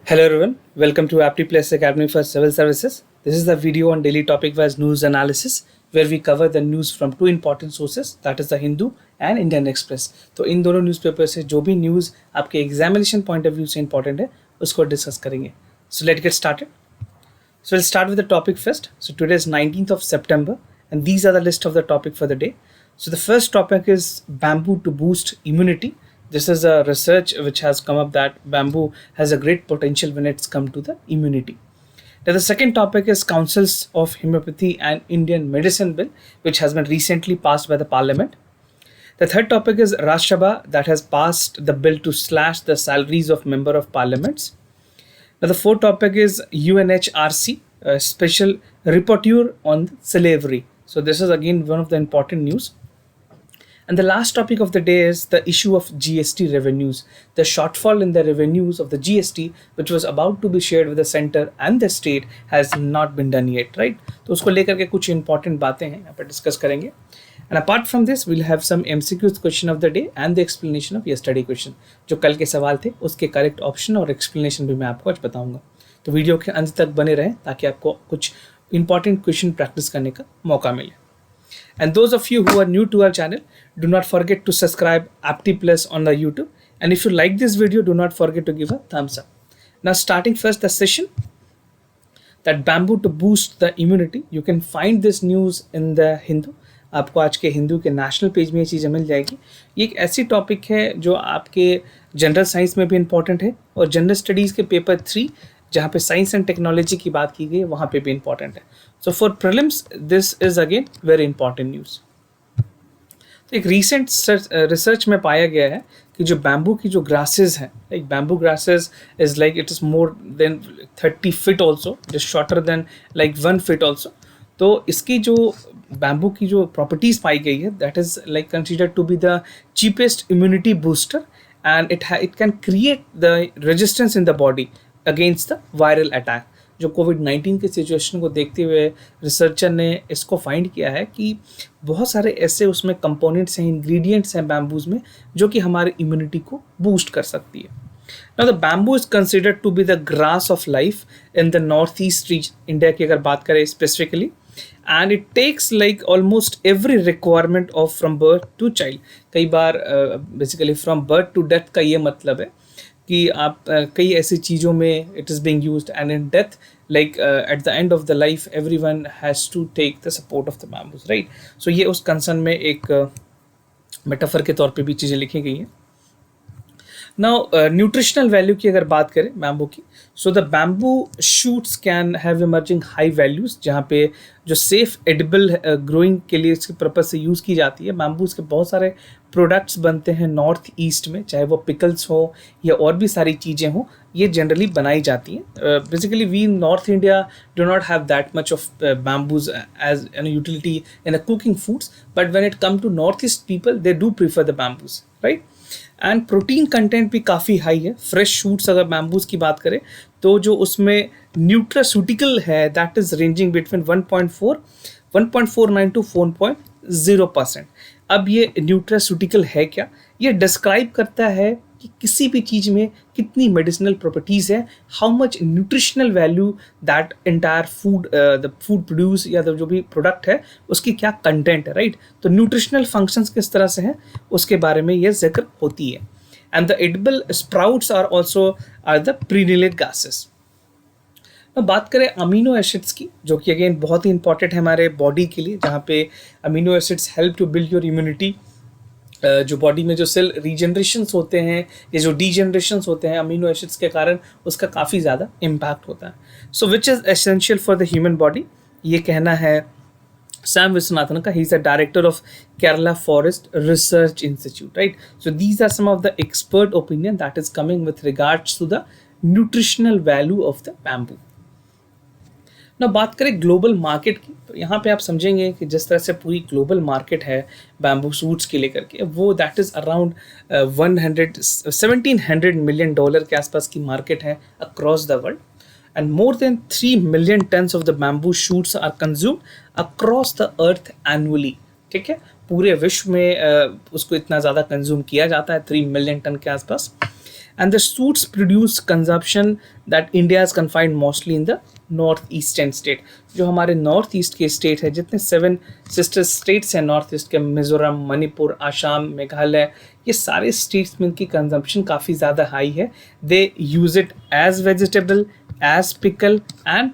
Hello everyone, welcome to AptiPlus Academy for Civil Services. This is the video on daily topic-wise news analysis where we cover the news from two important sources, that is the Hindu and Indian Express. तो इन दोनों newspaper से जो भी news आपके examination point of view से important है उसको discuss करेंगे. So let's get started. So we'll start with the topic first. So today is 19th of September and these are the list of the topic for the day. So the first topic is bamboo to boost immunity. This is a research which has come up that bamboo has a great potential when it's come to the immunity. Now the second topic is Councils of Homeopathy and Indian Medicine Bill, which has been recently passed by the Parliament. The third topic is Rajya Sabha that has passed the bill to slash the salaries of member of parliaments. Now the fourth topic is UNHRC, a special rapporteur on slavery. So this is again one of the important news. And the last topic of the day is the issue of GST revenues. The shortfall in the revenues of the GST, which was about to be shared with the center and the state, has not been done yet, right? तो उसको लेकर के कुछ important बातें हैं यहाँ पर discuss करेंगे. And apart from this, we'll have some MCQs question of the day and the explanation of yesterday question. जो कल के सवाल थे उसके करेक्ट ऑप्शन और एक्सप्लेनेशन भी मैं आपको आज बताऊंगा. तो वीडियो के अंत तक बने रहें ताकि आपको कुछ इंपॉर्टेंट क्वेश्चन प्रैक्टिस करने का मौका मिले. And those of you who are new to our channel, do not forget to subscribe AptiPlus on the YouTube. And if you like this video, do not forget to give a thumbs up. Now starting first the session, that bamboo to boost the immunity. You can find this news in the Hindu. आपको आज के हिंदू के national page में ये चीज़ें मिल जाएगी. ये एक ऐसी टॉपिक है जो आपके जनरल साइंस में भी इंपॉर्टेंट है और जनरल स्टडीज़ के पेपर 3 जहाँ पे साइंस एंड टेक्नोलॉजी की बात की गई है वहाँ पे भी इंपॉर्टेंट है. So for prelims this is again very important news. तो एक रीसेंट रिसर्च में पाया गया है कि जो बैम्बू की जो ग्रासेस हैं, like bamboo grasses is like it is more than 30 feet also, just shorter than like 1 feet also. तो इसकी जो बैम्बू की जो प्रॉपर्टीज़ पाई गई है that is like considered to be the cheapest immunity booster and it can create the resistance in the body against the viral attack. जो कोविड-19 के सिचुएशन को देखते हुए रिसर्चर ने इसको फाइंड किया है कि बहुत सारे ऐसे उसमें कंपोनेंट्स हैं, इंग्रेडिएंट्स हैं बैम्बूज में जो कि हमारी इम्यूनिटी को बूस्ट कर सकती है. Now the bamboo is considered to be the grass of life in the north east region, India की अगर बात करें specifically, and it takes like almost every requirement of from birth to child. कई बार basically from birth to death का ये मतलब है कि आप कई ऐसी चीज़ों में it is being used and in death like at the end of the life everyone has to take the support of the bamboos, right. So ये उस कंसर्न में एक मेटाफर के तौर पे भी चीज़ें लिखी गई हैं. नाउ न्यूट्रिशनल वैल्यू की अगर बात करें बैम्बू की, so the bamboo shoots can have emerging high values, जहाँ पे जो सेफ एडिबल ग्रोइंग के लिए इसके पर्पज़ से यूज़ की जाती है. बैम्बूज़ के बहुत सारे प्रोडक्ट्स बनते हैं नॉर्थ ईस्ट में, चाहे वो पिकल्स हो या और भी सारी चीज़ें हों, ये जनरली बनाई जाती हैं. Basically we north India do not have that much of bamboos as an utility in a cooking foods, but when it come to north east people they do prefer the bamboos, right. And protein content भी काफ़ी high है. Fresh shoots अगर bamboos की बात करें तो जो उसमें न्यूट्रास्यूटिकल है that is ranging between 1.49 to 4.0%. अब ये न्यूट्रास्यूटिकल है क्या, ये डिस्क्राइब करता है कि किसी भी चीज़ में कितनी मेडिसिनल प्रॉपर्टीज़ है, how much nutritional value that entire food the food produce या जो भी प्रोडक्ट है उसकी क्या कंटेंट है, राइट. तो न्यूट्रिशनल फंक्शंस किस तरह से हैं उसके बारे में ये जिक्र होती है. And the edible sprouts are also are the perennial grasses. बात करें अमीनो एसिड्स की, जो कि अगेन बहुत ही इंपॉर्टेंट है हमारे बॉडी के लिए, जहाँ पे amino acids help to build your immunity. जो बॉडी में जो सेल रीजनरेशंस होते हैं या जो डीजनरेशंस होते हैं अमीनो एसिड्स के कारण, उसका काफ़ी ज़्यादा इम्पैक्ट होता है. So which is essential for the human body, ये कहना है Sam Viswanathan ka. He's a director of Kerala Forest Research Institute, right? So these are some of the expert opinion that is coming with regards to the nutritional value of the bamboo. ना बात करें global market की, तो यहाँ पे आप समझेंगे कि जिस तरह से पूरी ग्लोबल मार्केट है बैम्बू सूट्स के लेकर के, वो that is around 1700 million dollar के आसपास की मार्केट है across the world. And more than 3 million tons of the bamboo shoots are consumed across the earth annually. ठीक है, पूरे विश्व में उसको इतना ज़्यादा कंज्यूम किया जाता है 3 मिलियन टन के आसपास. and the suits produce consumption that India is confined mostly in the north eastern state. जो हमारे नॉर्थ ईस्ट के स्टेट है, जितने 7 सिस्टर स्टेट्स हैं नॉर्थ ईस्ट के, मिजोरम, मणिपुर, आसाम, मेघालय, ये सारे स्टेट्स में इनकी कंजम्पशन काफ़ी ज़्यादा हाई है. They use it as vegetable, as pickle, and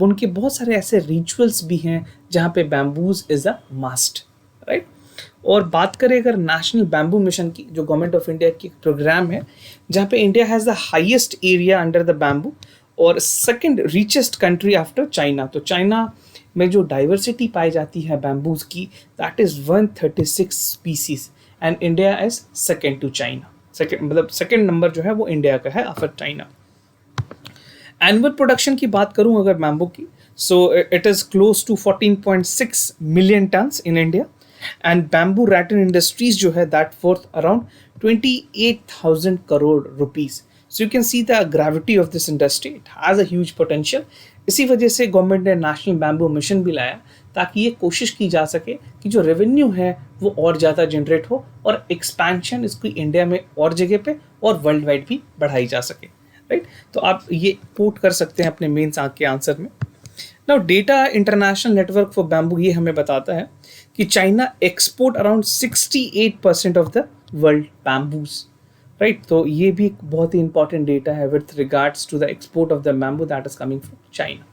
उनके बहुत सारे ऐसे रिचुअल्स भी हैं जहाँ पे bamboos is a must, right. और बात करें अगर नेशनल बैम्बू मिशन की, जो गवर्नमेंट ऑफ इंडिया की प्रोग्राम है, जहाँ पे India has the highest area under the bamboo और second richest country after China. तो चाइना में जो डाइवर्सिटी पाई जाती है बैम्बूज की, that is 136 species, and India is second to China. Second मतलब सेकंड नंबर जो है वो इंडिया का है आफ्टर चाइना. एनुअल प्रोडक्शन की बात करूं अगर बैम्बू की, so it is close to 14.6 million tons in India, and bamboo rattan industries जो है that worth around 28,000 crore rupees. So you can see the gravity of this industry. It has a huge potential. इसी वजह से government ने national bamboo mission भी लाया ताकि ये कोशिश की जा सके कि जो रेवेन्यू है वो और ज़्यादा जनरेट हो और एक्सपेंशन इसकी इंडिया में और जगह पे और वर्ल्ड वाइड भी बढ़ाई जा सके, राइट. तो आप ये कोट कर सकते हैं अपने मेंस के आंसर में. Now data international network for bamboo ये हमें बताता है कि China export around 68% of the world bamboos, right. तो ये भी एक बहुत ही इंपॉर्टेंट डेटा है with regards to the export of the bamboo that is coming from China.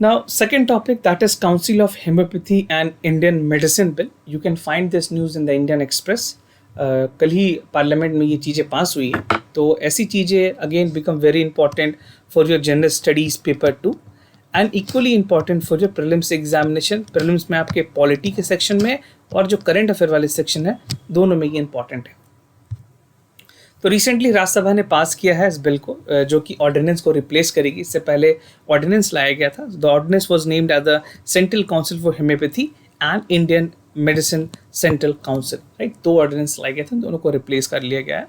Now second topic that is council of homeopathy and Indian medicine bill. You can find this news in the Indian Express. कल ही parliament में ये चीज़ें पास हुई हैं, तो ऐसी चीज़ें again become very important for your general studies paper 2 and equally important for your prelims examination. Prelims में आपके पॉलिटी के सेक्शन में और जो करंट अफेयर वाले सेक्शन है, दोनों में ये इंपॉर्टेंट है. तो रिसेंटली राज्यसभा ने पास किया है इस बिल को, जो कि ऑर्डिनेंस को रिप्लेस करेगी. इससे पहले ऑर्डिनेंस लाया गया था. The ordinance was named as the central council for homeopathy and Indian medicine central council, right. 2 ordinance लाए गए थे, दोनों को रिप्लेस कर लिया गया है.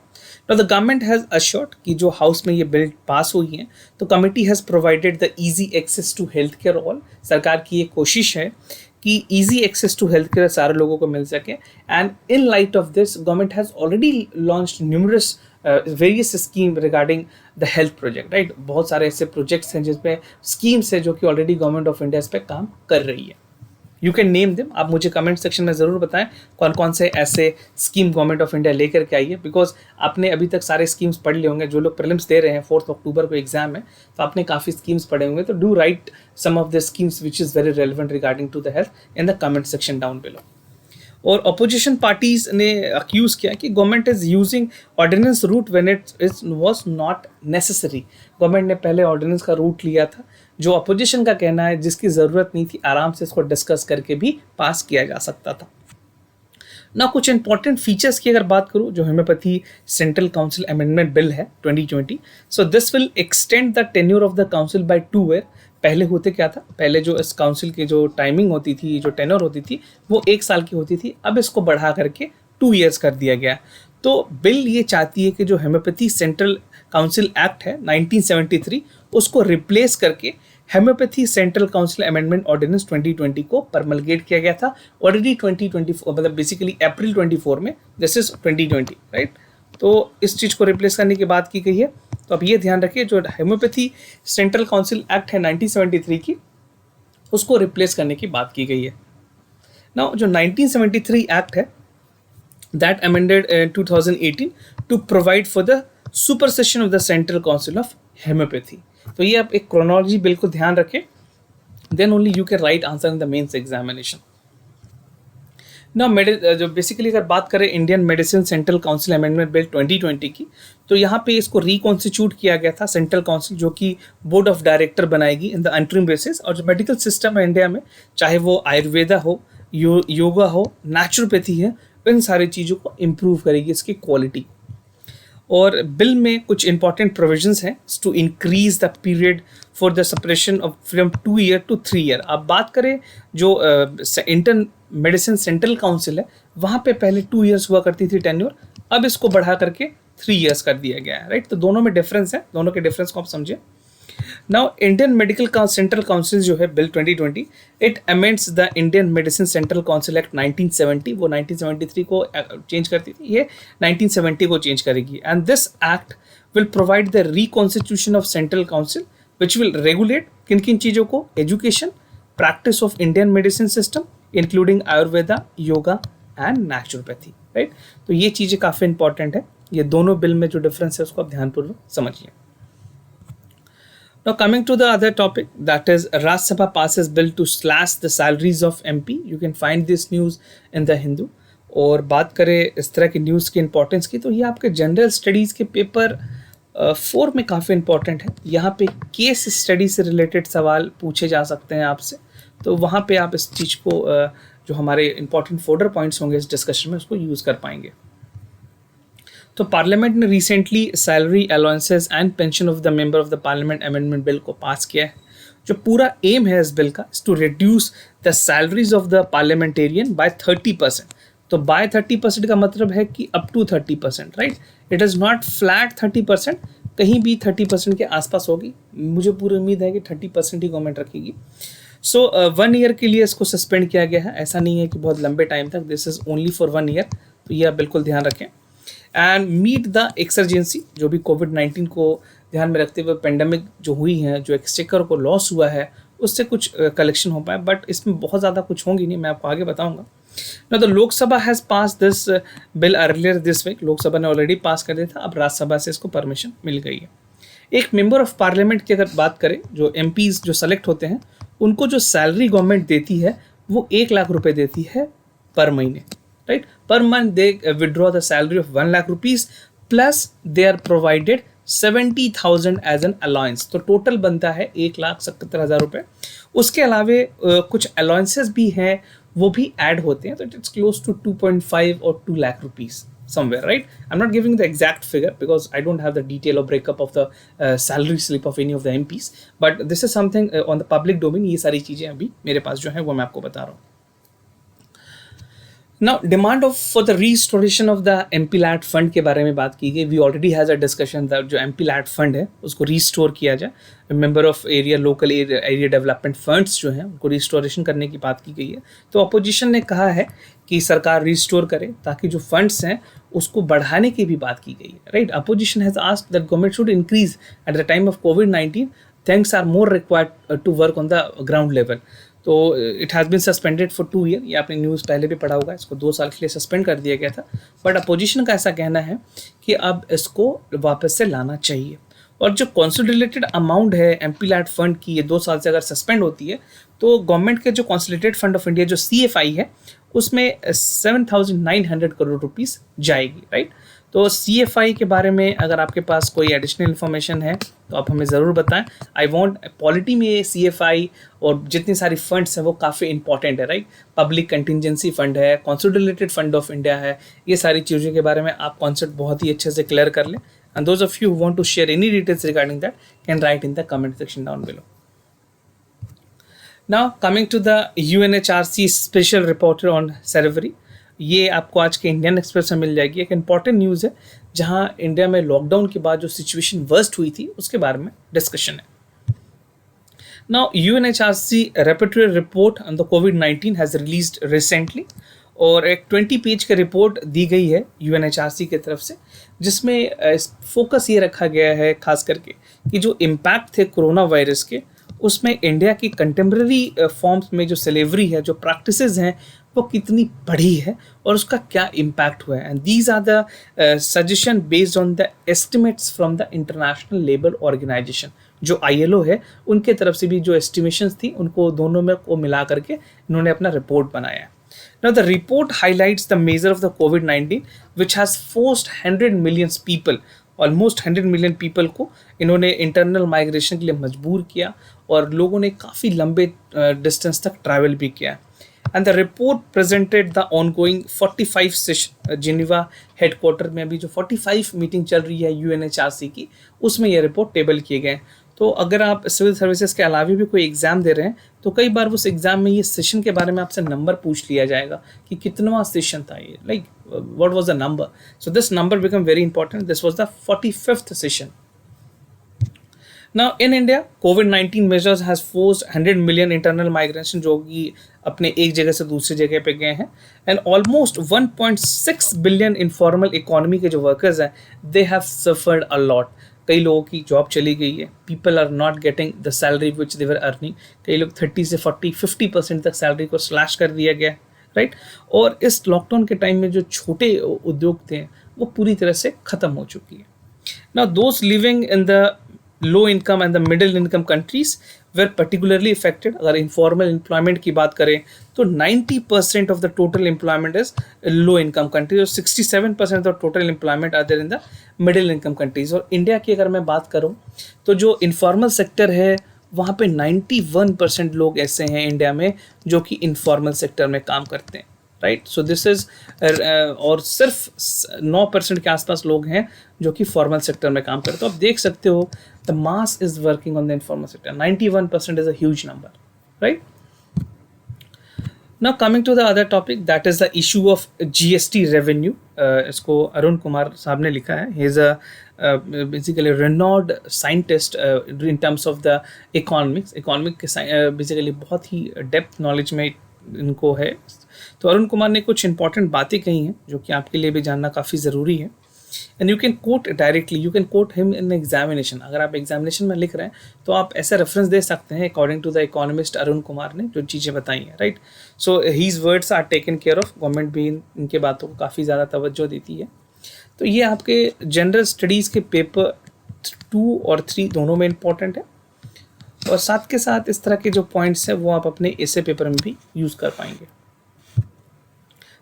Now the government has assured कि जो हाउस में ये बिल पास हुई है, तो committee has provided the easy access to health care all. सरकार की ये कोशिश है कि easy access to health care सारे लोगों को मिल सके. And in light of this government has already launched numerous various scheme regarding the health project, right. बहुत सारे ऐसे प्रोजेक्ट्स हैं जिसमें स्कीम्स है जो कि ऑलरेडी गवर्नमेंट ऑफ इंडिया इस पर काम कर रही है. You can name them. आप मुझे कमेंट सेक्शन में ज़रूर बताएं कौन कौन से ऐसे स्कीम गवर्नमेंट ऑफ इंडिया लेकर के आई है, बिकॉज आपने अभी तक सारे स्कीम्स पढ़ लिए होंगे. जो लोग प्रीलिम्स दे रहे हैं, 4 अक्टूबर को एग्जाम है, तो आपने काफ़ी स्कीम्स पढ़े होंगे. तो do write some of the schemes which is very relevant regarding to the health in the comment section down below. और अपोजिशन पार्टीज ने अक्यूज़ किया कि government is using ordinance route when it was not necessary. Government ने पहले ordinance का root लिया था, जो अपोजिशन का कहना है जिसकी ज़रूरत नहीं थी, आराम से इसको डिस्कस करके भी पास किया जा सकता था. ना कुछ इंपॉर्टेंट फीचर्स की अगर बात करूँ, जो homeopathy central council amendment bill है 2020, so this will extend the tenure of the council by 2 year. पहले होते क्या था, पहले जो इस काउंसिल की जो टाइमिंग होती थी, जो टेन्योर होती थी, वो 1 साल की होती थी. अब इसको बढ़ा करके 2 ईयर्स कर दिया गया. तो बिल ये चाहती है कि जो होम्योपैथी सेंट्रल काउंसिल एक्ट है 1973, उसको रिप्लेस करके homeopathy central council amendment ordinance 2020 को परमलगेट किया गया था. ऑलरेडी 2024 मतलब बेसिकली अप्रैल 24 में, दिस इज 2020, राइट. तो इस चीज़ को रिप्लेस करने की बात की गई है. तो अब ये ध्यान रखिए, जो होम्योपैथी सेंट्रल काउंसिल एक्ट है 1973 की, उसको रिप्लेस करने की बात की गई है. नाउ जो 1973 एक्ट है, that amended 2018 to provide for the supersession of the central council of homoeopathy. तो ये आप एक क्रोनोलॉजी बिल्कुल ध्यान रखें, then only you can write answer in the mains examination. ना जो बेसिकली अगर बात करें Indian medicine central council amendment bill 2020 की, तो यहाँ पे इसको रिकॉन्स्टिट्यूट किया गया था सेंट्रल काउंसिल, जो कि बोर्ड ऑफ डायरेक्टर बनाएगी इन द इंटरिम बेसिस. और जो मेडिकल सिस्टम है इंडिया में, चाहे वो आयुर्वेदा हो, योगा हो, नेचुरोपैथी है, इन सारी चीज़ों को इम्प्रूव करेगी, इसकी क्वालिटी. और बिल में कुछ इंपॉर्टेंट प्रोविजंस हैं to increase the period for the supersession of from 2 year to 3 year. आप बात करें जो इंडियन मेडिसिन सेंट्रल काउंसिल है, वहाँ पे पहले 2 ईयर्स हुआ करती थी टेन्योर, अब इसको बढ़ा करके 3 ईयर्स कर दिया गया है, राइट. तो दोनों में डिफरेंस है, दोनों के डिफरेंस को आप समझिए. Now Indian medical central council जो है bill 2020, it amends the Indian medicine central council act 1970, वो 1973 को चेंज करती थी, ये 1970 को चेंज करेगी। And this act will provide the reconstitution of central council which will regulate किन किन चीज़ों को, education, practice of Indian medicine system including Ayurveda, yoga and naturopathy, right. तो ये चीज़ें काफ़ी इंपॉर्टेंट है, ये दोनों बिल में जो डिफरेंस है उसको आप ध्यानपूर्वक समझिए। Now coming to the other topic, that is Rajya Sabha passes bill to slash the salaries of MP. You can find this news in the Hindu. और बात करें इस तरह की न्यूज़ की इंपॉर्टेंस की, तो ये आपके जनरल स्टडीज़ के पेपर 4 में काफ़ी इंपॉर्टेंट है। यहाँ पे केस स्टडी से रिलेटेड सवाल पूछे जा सकते हैं आपसे, तो वहाँ पे आप इस चीज़ को जो हमारे इंपॉर्टेंट फोल्डर पॉइंट्स होंगे इस डिस्कशन में उसको यूज़ कर पाएंगे। तो पार्लियामेंट ने recently salary allowances and pension of the member of the parliament amendment bill को पास किया है। जो पूरा एम है इस बिल का, to reduce the salaries of the parliamentarian by 30%। तो बाय 30% का मतलब है कि up to 30%, right. It is not flat 30%, कहीं भी 30% के आसपास होगी। मुझे पूरी उम्मीद है कि 30% ही गवर्नमेंट रखेगी। सो 1 ईयर के लिए इसको सस्पेंड किया गया है, ऐसा नहीं है कि बहुत लंबे टाइम तक, this is only for 1 year. तो ये आप बिल्कुल ध्यान रखें। एंड मीट द एक्सरजेंसी, जो भी कोविड-19 को ध्यान में रखते हुए पेंडेमिक जो हुई है, जो एक्सचेकर को लॉस हुआ है, उससे कुछ कलेक्शन हो पाए, बट इसमें बहुत ज़्यादा कुछ होंगी नहीं, मैं आपको आगे बताऊंगा। ना तो Lok Sabha has pass this bill earlier this week, Lok Sabha ने ऑलरेडी पास कर दिया था, अब राज्यसभा से इसको परमिशन मिल गई है। एक मेंबर ऑफ पार्लियामेंट की अगर बात करें, जो एमपीज़ जो सेलेक्ट होते हैं, उनको जो सैलरी गवर्नमेंट देती है वो 1 लाख रुपए देती है पर महीने, right. Per month they withdraw the salary of 1 lakh rupees plus they are provided 70,000 as an allowance. तो टोटल बनता है 1,77,000 रुपये। उसके अलावे कुछ अलाउंसेस भी हैं, वो भी ऐड होते हैं, तो इट्स क्लोज टू 2.5 और 2 lakh rupees somewhere, right? I'm not giving the exact figure because I don't have the detail or breakup of the salary slip of any of the MPs, but this is something on the public domain। ये सारी चीज़ें अभी मेरे पास जो है वो मैं आपको बता रहा हूँ। Now demand of for the restoration of the MPLAT fund के बारे में बात की गई। We already has a discussion that जो MPLAT फंड है उसको रिस्टोर किया जाए, member of area local area development funds जो हैं उनको रिस्टोरेशन करने की बात की गई है। तो अपोजिशन ने कहा है कि सरकार रिस्टोर करे ताकि जो फंड्स हैं उसको बढ़ाने की भी बात की गई है, right. Opposition has asked that government should increase at the time of कोविड-19, things are more required to work on the ground level. तो it has been suspended for 2 year, ये आपने न्यूज़ पहले भी पढ़ा होगा, इसको 2 साल के लिए सस्पेंड कर दिया गया था। बट अपोजिशन का ऐसा कहना है कि अब इसको वापस से लाना चाहिए। और जो कॉन्सोलिडेटेड अमाउंट है MPLAT फंड की, ये 2 साल से अगर सस्पेंड होती है तो गवर्नमेंट के जो कॉन्सोलिडेटेड फंड ऑफ इंडिया जो CFI है उसमें 7,900 करोड़ रुपीज़ जाएगी, राइट। तो CFI के बारे में अगर आपके पास कोई एडिशनल इन्फॉर्मेशन है तो आप हमें ज़रूर बताएं। आई वांट पॉलिटी में CFI और जितनी सारी फंड्स हैं वो काफ़ी इंपॉर्टेंट है, राइट। पब्लिक कंटिजेंसी फंड है, कॉन्सोलिडेटेड फंड ऑफ इंडिया है, ये सारी चीज़ों के बारे में आप कॉन्सेप्ट बहुत ही अच्छे से क्लियर कर लें। And those of you who want to share any details regarding that can write in the comment section down below. Now coming to the UNHRC special rapporteur on slavery, ये आपको आज के Indian express में मिल जाएगी। एक important news है जहां India में लॉकडाउन के बाद जो सिचुएशन वर्स्ट हुई थी उसके बारे में डिस्कशन है। Now UNHRC repertory report on the कोविड-19 हैज़ रिलीज्ड रिसेंटली, और एक 20 पेज का रिपोर्ट दी गई है UNHRC की तरफ से, जिसमें फोकस ये रखा गया है खास करके कि जो इम्पैक्ट थे कोरोना वायरस के, उसमें इंडिया की कंटेम्प्रेरी फॉर्म्स में जो स्लेवरी है, जो प्रैक्टिसेस हैं, वो कितनी बढ़ी है और उसका क्या इम्पैक्ट हुआ है। And these are the suggestion based on the estimates from the international labour organisation, जो ILO है उनके तरफ से भी जो एस्टिमेशंस थी उनको दोनों में को मिला करके इन्होंने अपना रिपोर्ट बनाया है। Now the report highlights the measure of the COVID-19 which has forced 100 million people, almost 100 million people को इन्होंने इंटरनल माइग्रेशन के लिए मजबूर किया और लोगों ने काफ़ी लंबे डिस्टेंस तक ट्रैवल भी किया। And the report presented the ongoing 45 session, Geneva headquarter में अभी जो 45 मीटिंग चल रही है UNHRC की, उसमें यह रिपोर्ट टेबल किए गए। तो अगर आप सिविल सर्विसेज के अलावा भी कोई एग्ज़ाम दे रहे हैं तो कई बार उस एग्ज़ाम में ये सेशन के बारे में आपसे नंबर पूछ लिया जाएगा कि कितनवां सेशन था ये, like what was the number. So this number become very important, this was the 45th session. Now in India, COVID-19 measures has forced 100 million internal migration जो कि अपने एक जगह से दूसरी जगह पे गए हैं, and almost 1.6 billion informal economy के जो workers हैं, they have suffered a lot. कई लोगों की जॉब चली गई है, people are not getting the salary which they were earning. कई लोग 30 से 40-50% तक सैलरी को स्लैश कर दिया गया, राइट और इस लॉकडाउन के टाइम में जो छोटे उद्योग थे वो पूरी तरह से खत्म हो चुकी है. Now those living in the low income and the middle income countries were particularly affected. अगर informal employment की बात करें तो 90% of the total employment is low income countries और 67% of total employment are there in the middle income countries. और India की अगर मैं बात करूं तो जो informal sector है वहाँ पे 91% लोग ऐसे हैं इंडिया में जो कि इनफॉर्मल सेक्टर में काम करते हैं, राइट. सो दिस इज और सिर्फ 9% के आसपास लोग हैं जो कि फॉर्मल सेक्टर में काम करते हैं. तो आप देख सकते हो the mass is working on the informal sector. 91% is a huge number, right. Now coming to the other topic, that is the issue of GST revenue. इसको अरुण कुमार साहब ने लिखा है. He is a basically renowned scientist in terms of the economics. Economic basically बहुत ही depth knowledge में इनको है. तो अरुण कुमार ने कुछ इंपॉर्टेंट बातें कही हैं जो कि आपके लिए भी जानना काफ़ी ज़रूरी है. And you can coat directly, you can coat him in examination. अगर आप एग्जामिनेशन में लिख रहे हैं तो आप ऐसा रेफरेंस दे सकते हैं according to the economist Arun Kumar ने जो चीज़ें बताई हैं, right. So his words are taken care of. Government भी इनके बातों को काफ़ी ज़्यादा तवज्जो देती है. तो ये आपके जनरल स्टडीज़ के पेपर 2 और 3 दोनों में इम्पॉर्टेंट है और साथ के साथ इस तरह के जो पॉइंट्स हैं वो आप अपने ऐसे पेपर में भी यूज़ कर पाएंगे.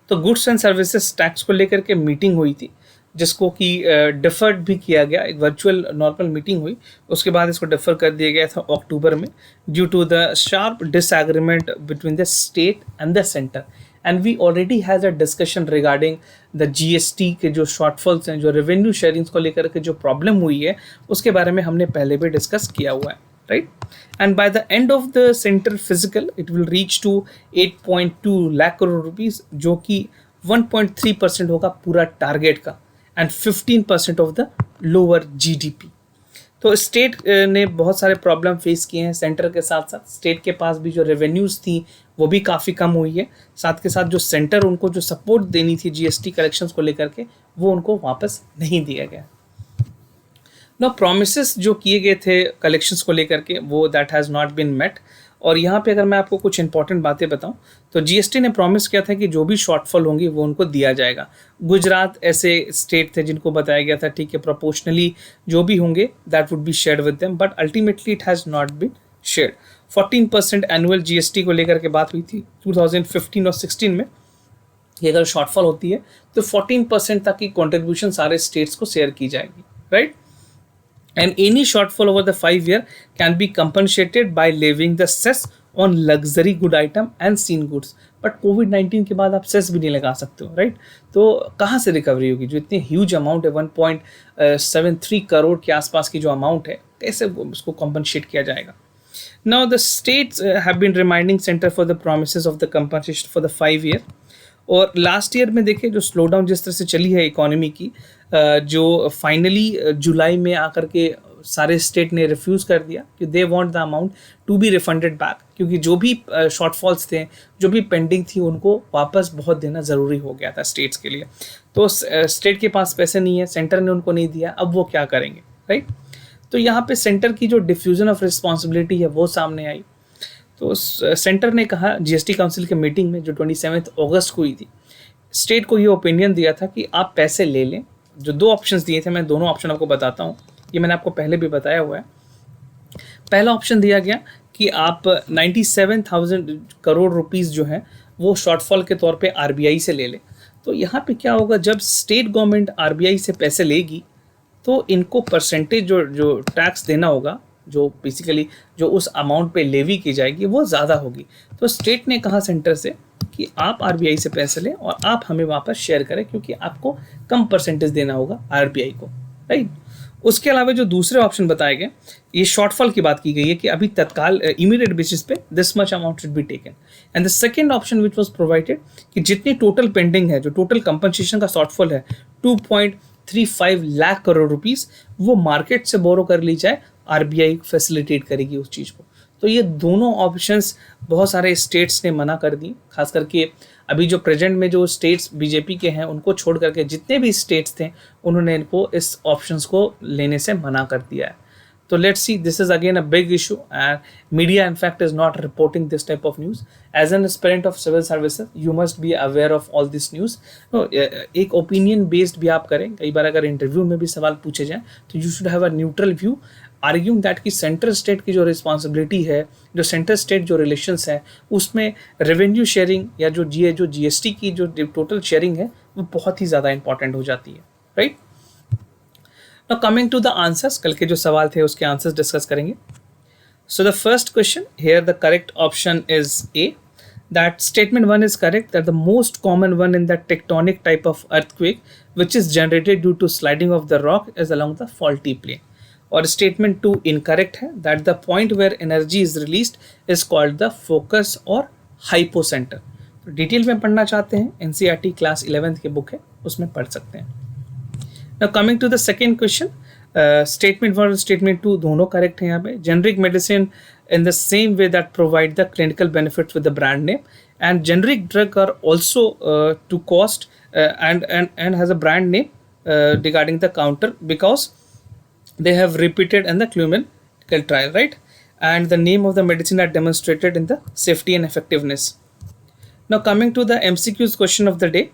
तो गुड्स एंड सर्विसेज टैक्स को लेकर के मीटिंग हुई थी जिसको कि डिफर्ड भी किया गया. एक वर्चुअल नॉर्मल मीटिंग हुई, उसके बाद इसको डिफर कर दिया गया था अक्टूबर में due to the sharp disagreement between the state and the centre. And we already has a discussion regarding the GST के जो शॉर्टफॉल्स हैं, जो रेवेन्यू शेयरिंग्स को लेकर के जो प्रॉब्लम हुई है उसके बारे में हमने पहले भी डिस्कस किया हुआ है, right. And by the end of the center physical it will reach to 8.2 lakh crore rupees जो कि 1.3% होगा पूरा टारगेट का and 15% of the lower GDP. तो स्टेट ने बहुत सारे प्रॉब्लम फेस किए हैं सेंटर के साथ साथ. स्टेट के पास भी जो रेवेन्यूज़ थी वो भी काफ़ी कम हुई है. साथ के साथ जो सेंटर उनको जो सपोर्ट देनी थी GST कलेक्शंस को लेकर के वो उनको वापस नहीं दिया गया. नो प्रोमिसेस जो किए गए थे कलेक्शंस को लेकर के वो that has not been met. और यहाँ पे अगर मैं आपको कुछ इंपॉर्टेंट बातें बताऊँ तो GST ने प्रॉमिस किया था कि जो भी शॉर्टफॉल होंगी वो उनको दिया जाएगा. गुजरात ऐसे स्टेट थे जिनको बताया गया था ठीक है प्रोपोर्शनली जो भी होंगे that would be shared with them, but ultimately it has not been shared. 14% annual GST को लेकर के बात हुई थी 2015 और 16 में कि अगर शॉर्टफॉल होती है तो 14% तक की कॉन्ट्रीब्यूशन सारे स्टेट्स को शेयर की जाएगी, right. And any shortfall over the 5 year can be compensated by levying the cess on luxury good item and seen goods. But कोविड-19 के बाद आप सेस भी नहीं लगा सकते हो, राइट. तो कहाँ से रिकवरी होगी? जो इतनी ह्यूज अमाउंट है 1.73 करोड़ के आसपास की जो अमाउंट है कैसे उसको कॉम्पनसेट किया जाएगा? Now the states have been reminding centre for the promises of the compensation for the 5 year. और लास्ट ईयर में देखिए जो स्लो डाउन जिस तरह से चली है इकोनॉमी की, जो फाइनली जुलाई में आकर के सारे स्टेट ने रिफ्यूज़ कर दिया कि they want the amount to be refunded back, क्योंकि जो भी शॉर्टफॉल्स थे जो भी पेंडिंग थी उनको वापस बहुत देना ज़रूरी हो गया था स्टेट्स के लिए. तो स्टेट के पास पैसे नहीं है, सेंटर ने उनको नहीं दिया, अब वो क्या करेंगे, राइट. तो यहाँ पे सेंटर की जो डिफ्यूज़न ऑफ रिस्पॉन्सिबिलिटी है वो सामने आई. तो सेंटर ने कहा GST काउंसिल के मीटिंग में जो 27 अगस्त को हुई थी, स्टेट को ये ओपिनियन दिया था कि आप पैसे ले लें. जो 2 ऑप्शंस दिए थे, मैं दोनों ऑप्शन आपको बताता हूँ, ये मैंने आपको पहले भी बताया हुआ है. पहला ऑप्शन दिया गया कि आप 97,000 करोड़ रुपीस जो है वो शॉर्टफॉल के तौर पे RBI से ले लें. तो यहाँ पे क्या होगा, जब स्टेट गवर्नमेंट RBI से पैसे लेगी तो इनको परसेंटेज जो टैक्स देना होगा, जो बेसिकली जो उस अमाउंट पे लेवी की जाएगी वो ज़्यादा होगी. तो स्टेट ने कहा सेंटर से कि आप RBI से पैसे लें और आप हमें वापस शेयर करें क्योंकि आपको कम परसेंटेज देना होगा RBI को, राइट. उसके अलावा जो दूसरे ऑप्शन बताए गए, ये शॉर्टफॉल की बात की गई है कि अभी तत्काल इमीडिएट बेसिस पे this much amount should be taken. And the second option which was provided कि जितनी टोटल पेंडिंग है, जो टोटल कंपनसेशन का शॉर्टफॉल है 1.35 लाख करोड़ रुपीस वो मार्केट से बोरो कर ली जाए, आरबीआई फैसिलिटेट करेगी उस चीज़ को। तो ये दोनों ऑप्शंस बहुत सारे स्टेट्स ने मना कर दी, खास करके अभी जो प्रेजेंट में जो स्टेट्स बीजेपी के हैं उनको छोड़ करके जितने भी स्टेट्स थे उन्होंने इनको इस ऑप्शंस को लेने से मना कर दिया है। So let's see, this is again a big issue and media in fact is not reporting this type of news. As an aspirant of civil services, you must be aware of all this news. No, एक opinion based भी आप करें, कई बार अगर interview में भी सवाल पूछे जाएं तो you should have a neutral view, arguing that कि सेंट्रल स्टेट की जो रिस्पॉन्सिबिलिटी है, जो सेंट्रल स्टेट जो रिलेशंस है उसमें रेवेन्यू शेयरिंग या जो जीएसटी की जो टोटल शेयरिंग है वो बहुत ही ज़्यादा इंपॉर्टेंट हो जाती है, right. Now coming to the answers, कल के जो सवाल थे उसके आंसर्स डिस्कस करेंगे। So the first question here, the correct option is A. That statement 1 is correct, that the most common one in the tectonic type of earthquake which is generated due to sliding of the rock is along the faulty plane. और statement 2 incorrect है, that the point where energy is released is called the focus और hypocenter. तो detail में पढ़ना चाहते हैं NCERT class 11th की book है उसमें पढ़ सकते हैं। Now coming to the second question, statement 1 और statement 2 दोनों correct हैं यहाँ पे। Generic medicine in the same way that provide the clinical benefits with the brand name, and generic drug are also to cost and has a brand name regarding the counter because they have repeated in the clinical trial, right? And the name of the medicine are demonstrated in the safety and effectiveness. Now coming to the MCQs question of the day.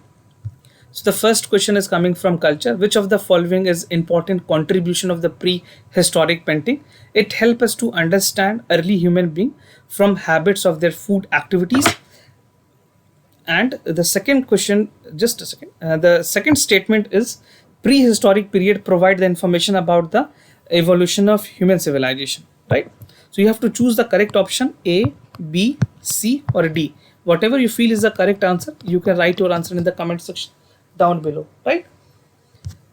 So the first question is coming from culture. Which of the following is important contribution of the prehistoric painting? It helps us to understand early human being from habits of their food activities. And the second question, just a second. The second statement is prehistoric period provide the information about the evolution of human civilization, right? So you have to choose the correct option A, B, C or D. Whatever you feel is the correct answer, you can write your answer in the comment section down below, right?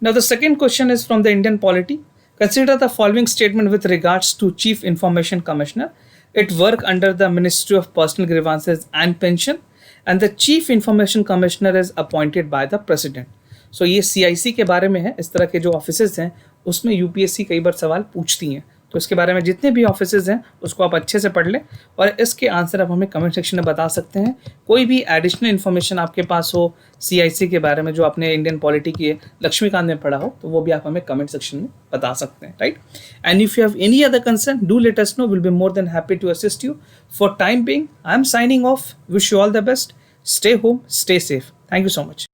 Now the second question is from the Indian polity. Consider the following statement with regards to Chief Information Commissioner. It work under the Ministry of Personal Grievances and Pension, and the Chief Information Commissioner is appointed by the President. So ये CIC के बारे में है, इस तरह के जो offices हैं उसमें यूपीएससी कई बार सवाल पूछती हैं, तो इसके बारे में जितने भी ऑफिसेज हैं उसको आप अच्छे से पढ़ लें और इसके आंसर आप हमें कमेंट सेक्शन में बता सकते हैं। कोई भी एडिशनल इन्फॉर्मेशन आपके पास हो CIC के बारे में जो आपने इंडियन पॉलिटी की लक्ष्मीकांत में पढ़ा हो तो वो भी आप हमें कमेंट सेक्शन में बता सकते हैं, right. And if you have any other concern do let us know, will be more than happy to assist you. For time being I am signing off, wish you all the best, stay home, stay safe, thank you so much.